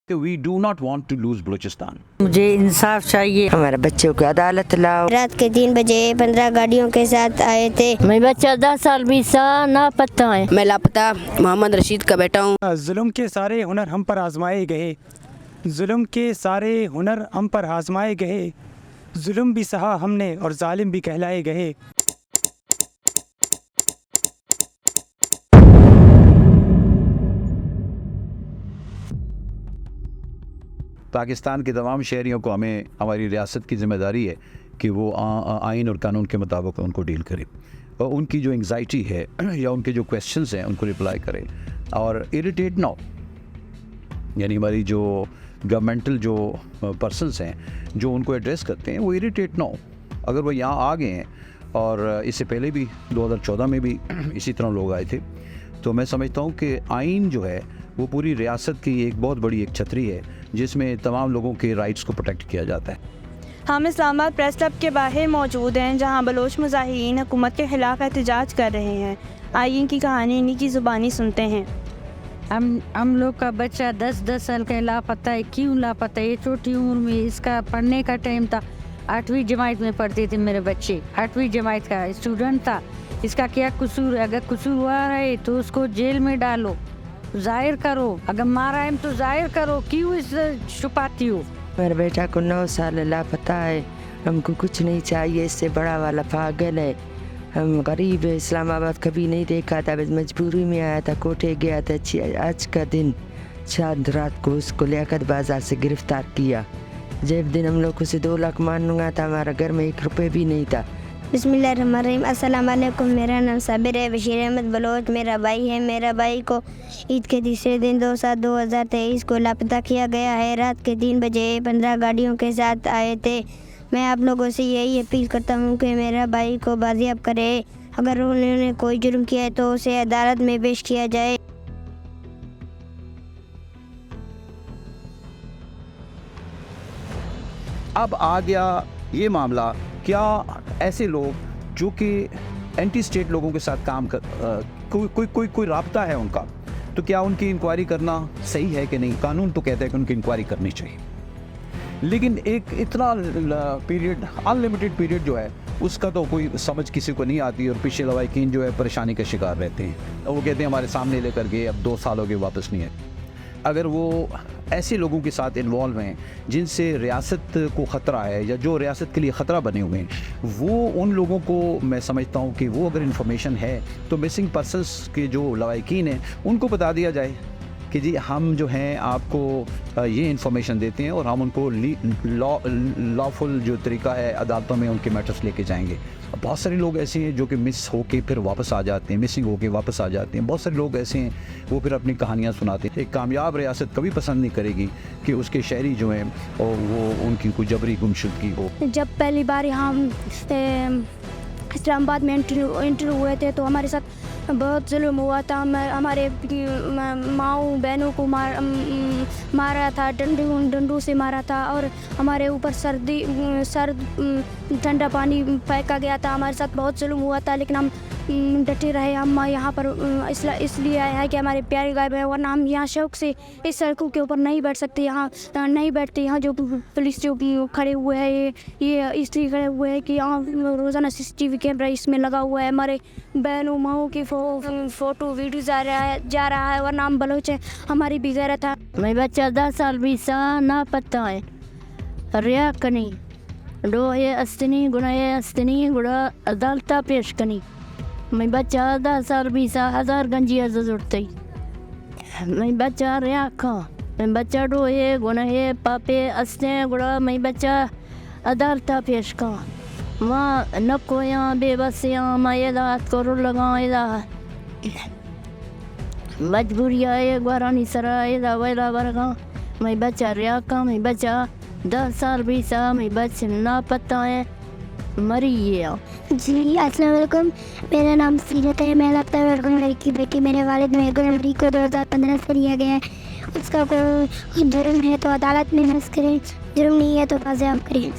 कि we do not want to lose Balochistan. मुझे इंसाफ चाहिए, हमारे बच्चों को अदालत लाओ। रात के 3 बजे 15 गाड़ियों के साथ आए थे। मैं बच्चा 10 साल 20 साल लापता है। मैं लापता मोहम्मद रशीद का बेटा हूँ। जुल्म के सारे हुनर हम पर आजमाए गए, जुल्म के सारे हुनर हम पर आजमाए गए, जुल्म भी सहा हमने और जालिम भी कहलाए गए। पाकिस्तान के तमाम शहरियों को हमें हमारी रियासत की ज़िम्मेदारी है कि वो आइन और कानून के मुताबिक उनको डील करे और उनकी जो एंग्जाइटी है या उनके जो क्वेश्चंस हैं उनको रिप्लाई करें और इरिटेट ना हो। यानी हमारी जो गवर्नमेंटल जो पर्सनस हैं जो उनको एड्रेस करते हैं वो इरिटेट ना हो। अगर वो यहाँ आ गए हैं और इससे पहले भी 2014 में भी इसी तरह लोग आए थे, तो मैं समझता हूँ कि आइन जो है वो पूरी रियासत की एक बहुत बड़ी एक छतरी है जिसमें तमाम लोगों के राइट्स को प्रोटेक्ट किया जाता है। हम इस्लामाबाद प्रेस क्लब के बाहर मौजूद हैं जहां बलोच मुजाहिरीन हुकूमत के ख़िलाफ़ एहतजाज कर रहे हैं। आइए इनकी कहानी इन्हीं की ज़ुबानी सुनते हैं। हम लोग का बच्चा 10 साल का लापता है। क्यों लापता है? ये छोटी उम्र में इसका पढ़ने का टाइम था। 8वीं जमात में पढ़ते थे मेरे बच्चे, 8वीं जमात का स्टूडेंट था। इसका क्या कसूर है? अगर कसूर हुआ है तो उसको जेल में डालो, जाहिर करो। अगर मारा है तो जाहिर करो, क्यों इस छुपाती हो? मेरे बेटा को 9 साल लापता है। हमको कुछ नहीं चाहिए, इससे बड़ा वाला पागल है। हम गरीब है, इस्लामाबाद कभी नहीं देखा था, बस मजबूरी में आया था, कोटे गया था। आज का दिन चांद रात को उसको लियाकत बाजार से गिरफ्तार किया। जब दिन हम लोग उसे 2 लाख मांगा था, हमारा घर में 1 रुपये भी नहीं था। बिस्मिल्लाहिर्रहमानिर्रहीम। अस्सलाम वालेकुम। मेरा नाम साबिर है, बशीर अहमद बलोच मेरा भाई है। मेरा भाई को ईद के तीसरे दिन 2/7/2023 को लापता किया गया है। रात के 3 बजे 15 गाड़ियों के साथ आए थे। मैं आप लोगों से यही अपील करता हूँ कि मेरा भाई को बाजियाब करे। अगर उन्होंने कोई जुर्म किया है तो उसे अदालत में पेश किया जाए। अब आ गया ये मामला, क्या ऐसे लोग जो कि एंटी स्टेट लोगों के साथ काम कर कोई राब्ता है उनका, तो क्या उनकी इंक्वायरी करना सही है कि नहीं? कानून तो कहता है कि उनकी इंक्वायरी करनी चाहिए, लेकिन एक इतना पीरियड, अनलिमिटेड पीरियड जो है उसका तो कोई समझ किसी को नहीं आती और पीछे लवाकिन जो है परेशानी का शिकार रहते हैं। और वो कहते हैं हमारे सामने लेकर गए, अब 2 साल हो गए वापस नहीं है। अगर वो ऐसे लोगों के साथ इन्वॉल्व हैं जिनसे रियासत को ख़तरा है या जो रियासत के लिए ख़तरा बने हुए हैं, वो उन लोगों को मैं समझता हूँ कि वो अगर इन्फॉर्मेशन है तो मिसिंग पर्सनस के जो लवाकिन हैं उनको बता दिया जाए कि जी हम जो हैं आपको ये इन्फॉर्मेशन देते हैं और हम उनको लॉफुल जो तरीका है अदालतों में उनके मैटर्स लेके जाएंगे। बहुत सारे लोग ऐसे हैं जो कि मिस होके फिर वापस आ जाते हैं, मिसिंग होके वापस आ जाते हैं। बहुत सारे लोग ऐसे हैं वो फिर अपनी कहानियाँ सुनाते हैं। एक कामयाब रियासत कभी पसंद नहीं करेगी कि उसके शहरी जो हैं और वो उनकी कोई जबरी गुमशुदगी हो। जब पहली बार यहाँ इस्लामाबाद में एंटर हुए थे तो हमारे साथ बहुत जुल्म हुआ था। हमारे माओ बहनों को मारा था, डंडों से मारा था और हमारे ऊपर सर्द ठंडा पानी फेंका गया था। हमारे साथ बहुत जुल्म हुआ था, लेकिन हम डटे रहे। हम यहाँ पर इसलिए आए हैं कि हमारे प्यारे गायब है, वरना हम यहाँ शौक से इस सड़कों के ऊपर नहीं बैठ सकते। यहाँ नहीं बैठते। यहाँ जो पुलिस जो खड़े हुए हैं ये इसलिए खड़े हुए हैं कि यहाँ रोज़ाना CCTV कैमरा इसमें लगा हुआ है। हमारे बहनों माओ की फ़ोटो वीडियो जा रहा है, वरना हम बलोच हैं, हमारी भी गैरत है। मैं बच्चा 10 साल 20 साल लापता है। रिया कनी डोहे अस्तनी गुनाहे अस्तनी गुड़ा अदालता पेश कनी। मैं बच्चा 10 साल 20 साल हज़ार गंजिया जरूरते। मैं बच्चा रिया खा, मैं बच्चा डोहे गुनाहे पापे अस्ते गुड़ा। मैं बच्चा अदालता पेश का माँ नकोया बेबसियाँ मायदात करो लगाएदा मजबूरिया है ग्वारानी सराय दावेला वर्गा। मैं बच्चा रिया का, मैं बच्चा 10 साल 20 साल, मैं बच्चा लापता है, मरी है। जी अस्सलाम वालेकुम। मेरा नाम सीरत है। मैं लगता है मेरे की बेटी मेरे वालिद मेरे को नवंबर को 2015 से लिया गया है। उसका कोई जुर्म है तो अदालत में बहस करें, जुर्म नहीं है तो बाज़ियाब करें।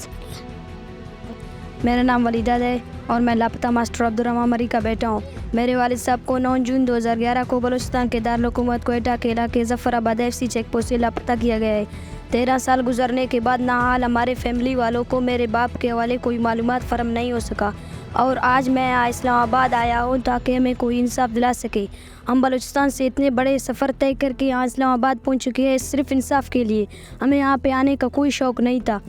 मेरा नाम वलीदा है और मैं लापता मास्टर अब्दुर्रहमान मरी का बेटा हूँ। मेरे वालिद साहब को 9 जून 2011 को बलूचिस्तान के दारुल-हुकूमत कोयटा के इलाके ज़फ़राबाद FC चेक पोस्ट से लापता किया गया है। 13 साल गुजरने के बाद नाहाल हमारे फैमिली वालों को मेरे बाप के हवाले कोई मालूमात फराहम नहीं हो सका और आज मैं इस्लामाबाद आया हूँ ताकि हमें कोई इंसाफ दिला सके। हम बलूचिस्तान से इतने बड़े सफ़र तय करके यहाँ इस्लामाबाद पहुँच चुके हैं सिर्फ इंसाफ के लिए। हमें यहाँ पे आने का कोई शौक़ नहीं था।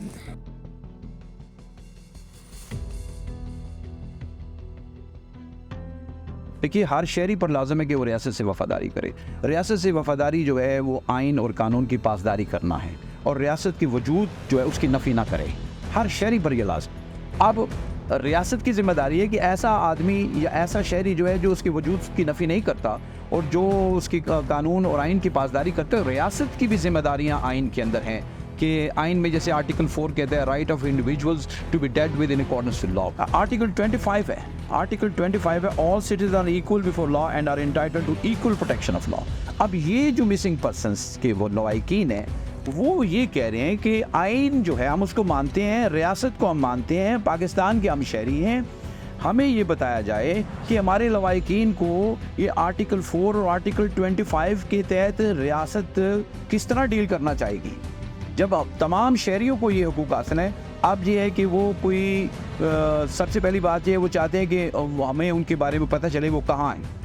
देखिए, हर शहरी पर लाजम है कि वो रियासत से वफ़ादारी करे। रियासत से वफ़ादारी जो है वो आइन और कानून की पासदारी करना है और रियासत की वजूद जो है उसकी नफ़ी ना करे। हर शहरी पर यह लाज़म। अब रियासत की ज़िम्मेदारी है कि ऐसा आदमी या ऐसा शहरी जो है जो उसकी वजूद की नफ़ी नहीं करता और जो उसकी कानून और आइन की पासदारी करते हैं, रियासत की भी ज़िम्मेदारियाँ आइन के अंदर हैं कि आइन में जैसे आर्टिकल 4 कहते हैं right of individuals to be dealt with in accordance with law. Article 25 है, आर्टिकल 25 है all citizen are equal before law and are entitled to equal protection of law. अब ये जो मिसिंग पर्सनस के वो लवाहिकीन हैं वो ये कह रहे हैं कि आइन जो है हम उसको मानते हैं, रियासत को हम मानते हैं, पाकिस्तान के हम शहरी हैं, हमें ये बताया जाए कि हमारे लवाहिकीन को ये आर्टिकल 4 और आर्टिकल 25 के तहत रियासत किस तरह डील करना चाहेगी जब तमाम शहरियों को ये हुकूक हासिल है। अब ये है कि वो कोई सबसे पहली बात ये वो चाहते हैं कि हमें उनके बारे में पता चले वो कहाँ हैं।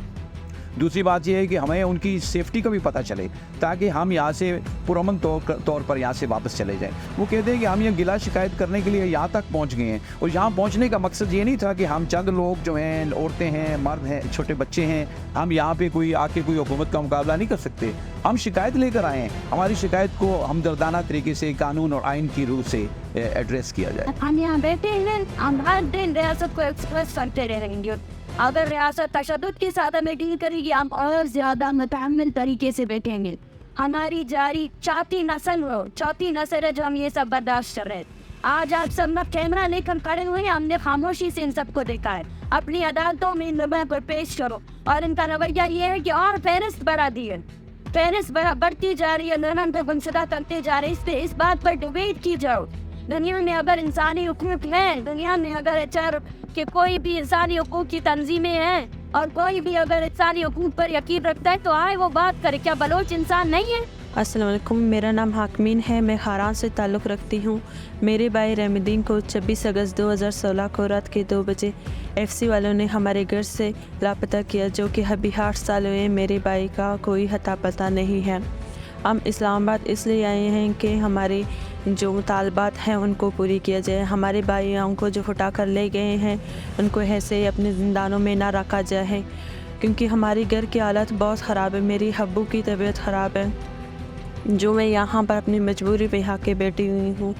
दूसरी बात यह है कि हमें उनकी सेफ्टी का भी पता चले ताकि हम यहाँ से पुरअमन तौर पर यहाँ से वापस चले जाएं। वो कहते हैं कि हम ये गिला शिकायत करने के लिए यहाँ तक पहुँच गए हैं और यहाँ पहुँचने का मकसद ये नहीं था कि हम चंद लोग जो हैं, औरतें हैं, मर्द हैं, छोटे बच्चे हैं, हम यहाँ पे कोई आके कोई हुकूमत का मुकाबला नहीं कर सकते। हम शिकायत लेकर आए हैं, हमारी शिकायत को हमदर्दाना तरीके से कानून और आइन की रूह से एड्रेस किया जाए। हम यहाँ बैठे हैं, हम हर दिन रियासत को एक्सप्रेस करते रहेंगे। अगर रियासत तशद्दुद के साथ हमें डील करेगी हम और ज़्यादा मुतहम्मिल तरीके से बैठेंगे। हमारी जारी चौथी नस्ल है जो हम ये सब बर्दाश्त कर रहे हैं। आज आप सब में कैमरा लेकर खड़े हुए हैं, हमने खामोशी से इन सबको देखा है। अपनी अदालतों में इन लोगों पर पेश करो और इनका रवैया ये है कि और फहरिस्त बढ़ा दी है, फहरिस्त बढ़ती जा रही है, लोगों पर गुमशुदा करते जा रहे हैं। इस बात पर डिबेट की जाओ। दुनिया में अगर इंसानी हुकूक हैं, दुनिया में अगर एचआर के कोई भी इंसानी हुकूक की तंजीमें हैं और कोई भी अगर इंसानी हुकूक पर यकीन रखता है तो आए वो बात करे। क्या बलोच इंसान नहीं है? अस्सलाम वालेकुम, मेरा नाम हाकमीन है, मैं खारान से ताल्लुक़ रखती हूँ। मेरे भाई रहमुद्दीन को 26 अगस्त 2016 को रात के 2 बजे FC वालों ने हमारे घर से लापता किया, जो कि अभी 8 साल हुए। मेरे भाई का कोई हता पता नहीं है। हम इस्लामाबाद इसलिए आए हैं कि हमारे जो मुतालबात हैं उनको पूरी किया जाए। हमारे भाइयों को जो उठा कर ले गए हैं उनको ऐसे अपने ज़िंदानों में ना रखा जाए क्योंकि हमारे घर की हालत बहुत ख़राब है। मेरी हब्बू की तबीयत ख़राब है जो मैं यहाँ पर अपनी मजबूरी पे आके बैठी हुई हूँ।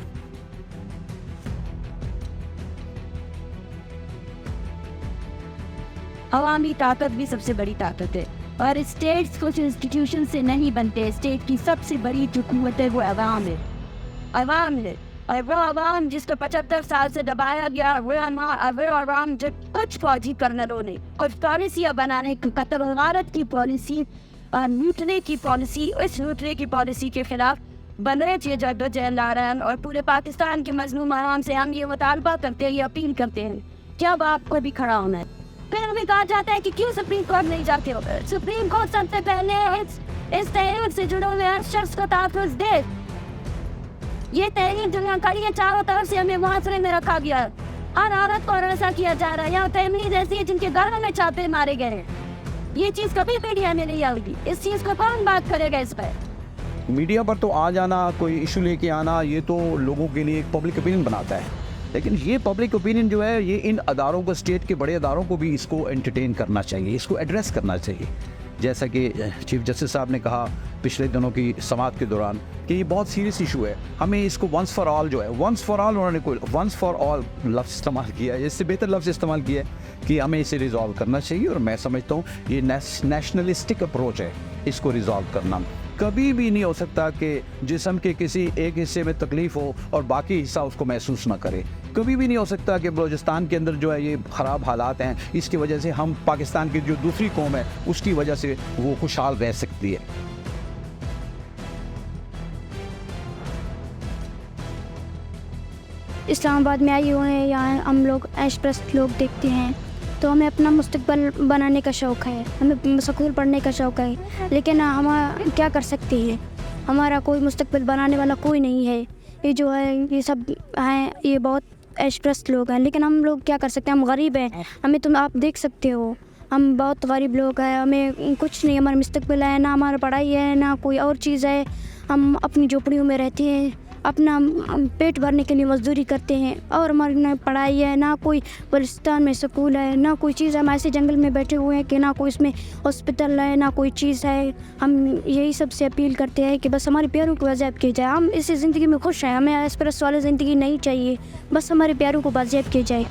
अवामी ताकत भी सबसे बड़ी ताकत है और स्टेट्स कुछ इंस्टीट्यूशन से नहीं बनते। स्टेट की सबसे बड़ी जो कुव्वत है वो अवाम है, अवाम है। और वो अवाम जिसको 75 साल से दबाया गया, वो अवाम जो कुछ फौजी कर्नलों ने कुछ पॉलिसियाँ बनाने, कत्ल गारत की पॉलिसी और लूटने की पॉलिसी, इस लूटने की पॉलिसी के खिलाफ बन रहे थे जद्दोजहद ला रहे हैं। और पूरे पाकिस्तान के मजलूम आवाम से हम ये मुतालबा करते हैं, ये अपील करते हैं कि अब आपको भी खड़ा होना है। फिर हमें कहा जाता है कि क्यों सुप्रीम कोर्ट नहीं जाते हो। सुप्रीम कोर्ट सबसे पहले इस तहरीक से जुड़े हुए हर शख्स को तहफ़्फ़ुज़ दे। ये तहरीक दुनिया कड़ी है, चारों तरफ से हमें मुहासरे में रखा गया है। हर औरत को ऐसा किया जा रहा है। यहाँ फैमिली ऐसी है जिनके घरों में छापे मारे गए हैं। ये चीज़ कभी मीडिया में नहीं आएगी। इस चीज़ को कौन बात करेगा? इस पर मीडिया पर तो आ जाना, कोई इशू लेके आना, ये तो लोगों के लिए एक पब्लिक ओपिनियन बनाता है, लेकिन ये पब्लिक ओपिनियन जो है ये इन अदारों को, स्टेट के बड़े अदारों को भी इसको एंटरटेन करना चाहिए, इसको एड्रेस करना चाहिए। जैसा कि चीफ जस्टिस साहब ने कहा पिछले दिनों की समाअत के दौरान कि ये बहुत सीरियस इशू है, हमें इसको वंस फॉर ऑल जो है, वंस फॉर ऑल उन्होंने कोई वंस फॉर ऑल लफ्ज़ इस्तेमाल किया है, इससे बेहतर लफ्ज़ इस्तेमाल किया है कि हमें इसे रिजॉल्व करना चाहिए। और मैं समझता हूँ ये नेशनलिस्टिक अप्रोच है, इसको रिजॉल्व करना। कभी भी नहीं हो सकता कि जिस्म के किसी एक हिस्से में तकलीफ़ हो और बाकी हिस्सा उसको महसूस ना करे। कभी भी नहीं हो सकता कि बलूचिस्तान के अंदर जो है ये ख़राब हालात हैं, इसकी वजह से हम पाकिस्तान की जो दूसरी कौम है उसकी वजह से वो खुशहाल रह सकती है। इस्लामाबाद में आए हुए हैं, यहाँ हम लोग ऐश प्रस्त लोग देखते हैं तो हमें अपना मुस्तकबिल बनाने का शौक़ है, हमें स्कूल पढ़ने का शौक़ है, लेकिन हम क्या कर सकते हैं, हमारा कोई मुस्तकबिल बनाने वाला कोई नहीं है। ये जो है ये सब हैं, ये बहुत ऐशप्रस्त लोग हैं, लेकिन हम लोग क्या कर सकते हैं, हम गरीब हैं, हमें तुम आप देख सकते हो, हम बहुत गरीब लोग हैं, हमें कुछ नहीं, हमारा मुस्तकबिल है ना, हमारा पढ़ाई है ना कोई और चीज़ है। हम अपनी झोपड़ियों में रहते हैं, अपना पेट भरने के लिए मजदूरी करते हैं, और हमारी ना पढ़ाई है ना कोई बलुचिस्तान में स्कूल है ना कोई चीज़ है। हम ऐसे जंगल में बैठे हुए हैं कि ना कोई इसमें हॉस्पिटल है ना कोई चीज़ है। हम यही सबसे अपील करते हैं कि बस हमारे प्यारों को वाजिब किया जाए। हम इस ज़िंदगी में खुश हैं, हमें ऐशप्रस्त वाली ज़िंदगी नहीं चाहिए, बस हमारे प्यारों को वाजिब किया जाए।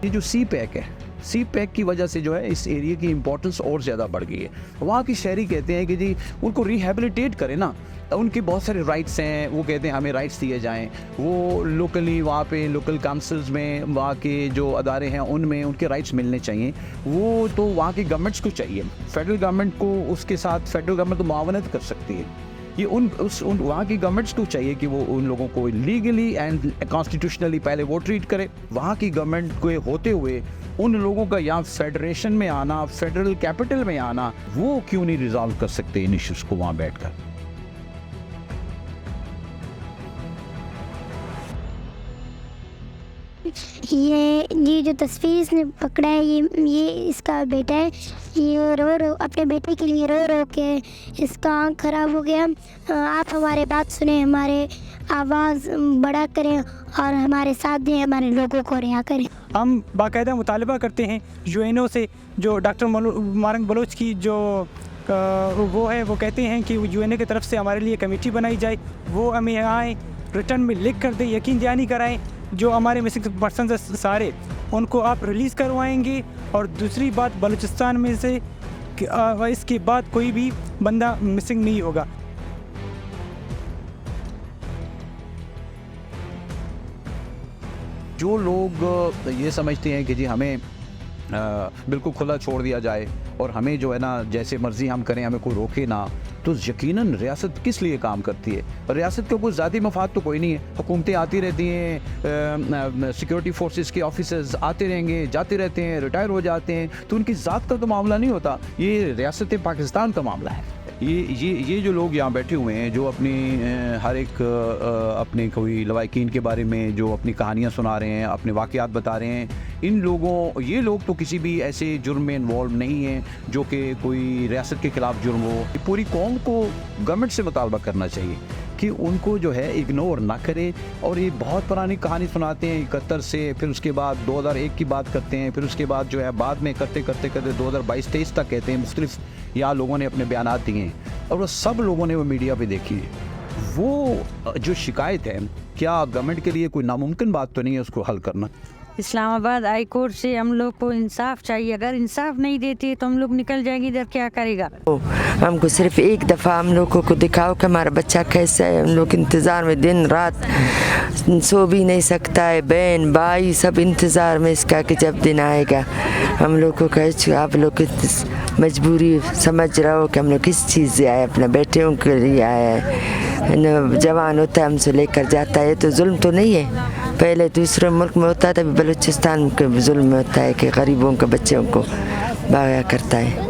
ये जो सी पैक है, सी पैक की वजह से जो है इस एरिया की इम्पोर्टेंस और ज़्यादा बढ़ गई है। वहाँ की शहरी कहते हैं कि जी उनको रिहेबिलिटेट करें ना, उनके बहुत सारे राइट्स हैं, वो कहते हैं हमें राइट्स दिए जाएं। वो लोकली वहाँ पे लोकल काउंसिल्स में वहाँ के जो अदारे हैं उनमें उनके राइट्स मिलने चाहिए। वो तो वहाँ की गवर्नमेंट्स को चाहिए, फेडरल गवर्नमेंट को, उसके साथ फेडरल गवर्नमेंट तो मुआवनत कर सकती है। ये उन वहाँ की गवर्नमेंट्स को चाहिए कि वो उन लोगों को लीगली एंड कॉन्स्टिट्यूशनली पहले वो ट्रीट करे। वहाँ की गवर्नमेंट को होते हुए उन लोगों का यहाँ फेडरेशन में आना, फेडरल कैपिटल में आना, वो क्यों नहीं रिजॉल्व कर सकते इन इश्यूज़ को वहाँ बैठकर। ये जो तस्वीर इसने पकड़ा है, ये इसका बेटा है। ये रो अपने बेटे के लिए रो के इसका आँख ख़राब हो गया। आप हमारे बात सुने, हमारे आवाज़ बड़ा करें और हमारे साथ दें, हमारे लोगों को रिहा करें। हम बाकायदा मुतालबा करते हैं यूएनओ से, जो डॉक्टर मारंग बलोच की जो वो है, वो कहते हैं कि यूएनओ की तरफ से हमारे लिए कमेटी बनाई जाए, वो हमें आए रिटर्न में लिख कर दे, यकीन दहानी कराएं जो हमारे मिसिंग पर्सन सारे उनको आप रिलीज़ करवाएंगे। और दूसरी बात, बलूचिस्तान में से इसके बाद कोई भी बंदा मिसिंग नहीं होगा। जो लोग ये समझते हैं कि जी हमें बिल्कुल खुला छोड़ दिया जाए और हमें जो है ना जैसे मर्ज़ी हम करें, हमें कोई रोके ना, तो यकीनन रियासत किस लिए काम करती है। रियासत का कोई ज़ाती मफाद तो कोई नहीं है। हुकूमतें आती रहती हैं, सिक्योरिटी फोर्सेस के ऑफिसर्स आते रहेंगे, जाते रहते हैं, रिटायर हो जाते हैं, तो उनकी ज़ात का तो मामला नहीं होता, ये रियासत पाकिस्तान का मामला है। ये जो लोग यहाँ बैठे हुए हैं, जो अपनी हर एक अपने कोई लवाकिन के बारे में जो अपनी कहानियाँ सुना रहे हैं, अपने वाक़यात बता रहे हैं, ये लोग तो किसी भी ऐसे जुर्म में इन्वॉल्व नहीं हैं जो कि कोई रियासत के ख़िलाफ़ जुर्म हो। पूरी कौम को गवर्नमेंट से मुतालबा करना चाहिए कि उनको जो है इग्नोर ना करे। और ये बहुत पुरानी कहानी सुनाते हैं 71 से, फिर उसके बाद 2001 की बात करते हैं, फिर उसके बाद जो है बाद में करते 2022-23 तक कहते हैं। मुख्तलिफ यहाँ लोगों ने अपने बयानात दिए हैं और वो सब लोगों ने वो मीडिया पे देखी है। वो जो शिकायत है, क्या गवर्नमेंट के लिए कोई नामुमकिन बात तो नहीं है उसको हल करना? इस्लामाबाद हाई कोर्ट से हम लोग को इंसाफ चाहिए। अगर इंसाफ नहीं देती तो हम लोग निकल जाएंगे, इधर क्या करेगा। हमको सिर्फ एक दफ़ा हम लोगों को दिखाओ कि हमारा बच्चा कैसा है। हम लोग इंतज़ार में दिन रात सो भी नहीं सकता है, बहन भाई सब इंतज़ार में इसका कि जब दिन आएगा। हम लोग को कह आप लोग मजबूरी समझ रहे हो कि हम लोग किस चीज़ से आए, अपने बेटियों के लिए आया है। जवान होता है हमसे लेकर जाता है, तो जुल्म तो नहीं है। पहले दूसरे मुल्क में होता था, बलूचिस्तान के जुल्म में होता है कि गरीबों के बच्चों को बागा करता है।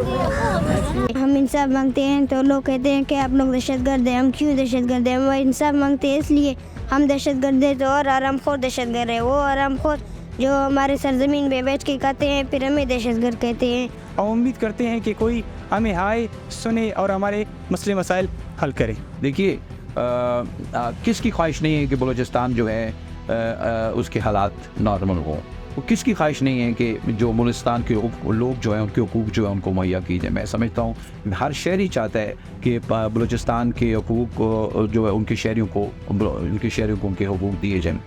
हम इंसाफ मांगते हैं तो लोग कहते हैं कि आप लोग दहशतगर्द हैं। हम क्यों दहशतगर्द हैं? हम इंसाफ मांगते हैं इसलिए हम दहशतगर्द हैं। तो और आरामखोर दहशतगर्द है वो आरामखोर जो हमारे सरजमीन पे बैठ के कहते हैं, फिर हमें दहशतगर्द कहते हैं। और उम्मीद करते हैं कि कोई हमें आए, सुने और हमारे मसले मसाइल हल करे। देखिए, किसकी ख्वाहिश नहीं है कि बलूचिस्तान जो है उसके हालात नॉर्मल हों। वो किसकी ख्वाहिश नहीं है कि जो बलूचिस्तान के लोग जो हैं उनके हकूक़ जो है उनको मुहैया कीजिए। मैं समझता हूँ हर शहरी चाहता है कि बलूचिस्तान के हकूक़ जो है उनके शहरियों को उनके हकूक़ दिए जाएँ।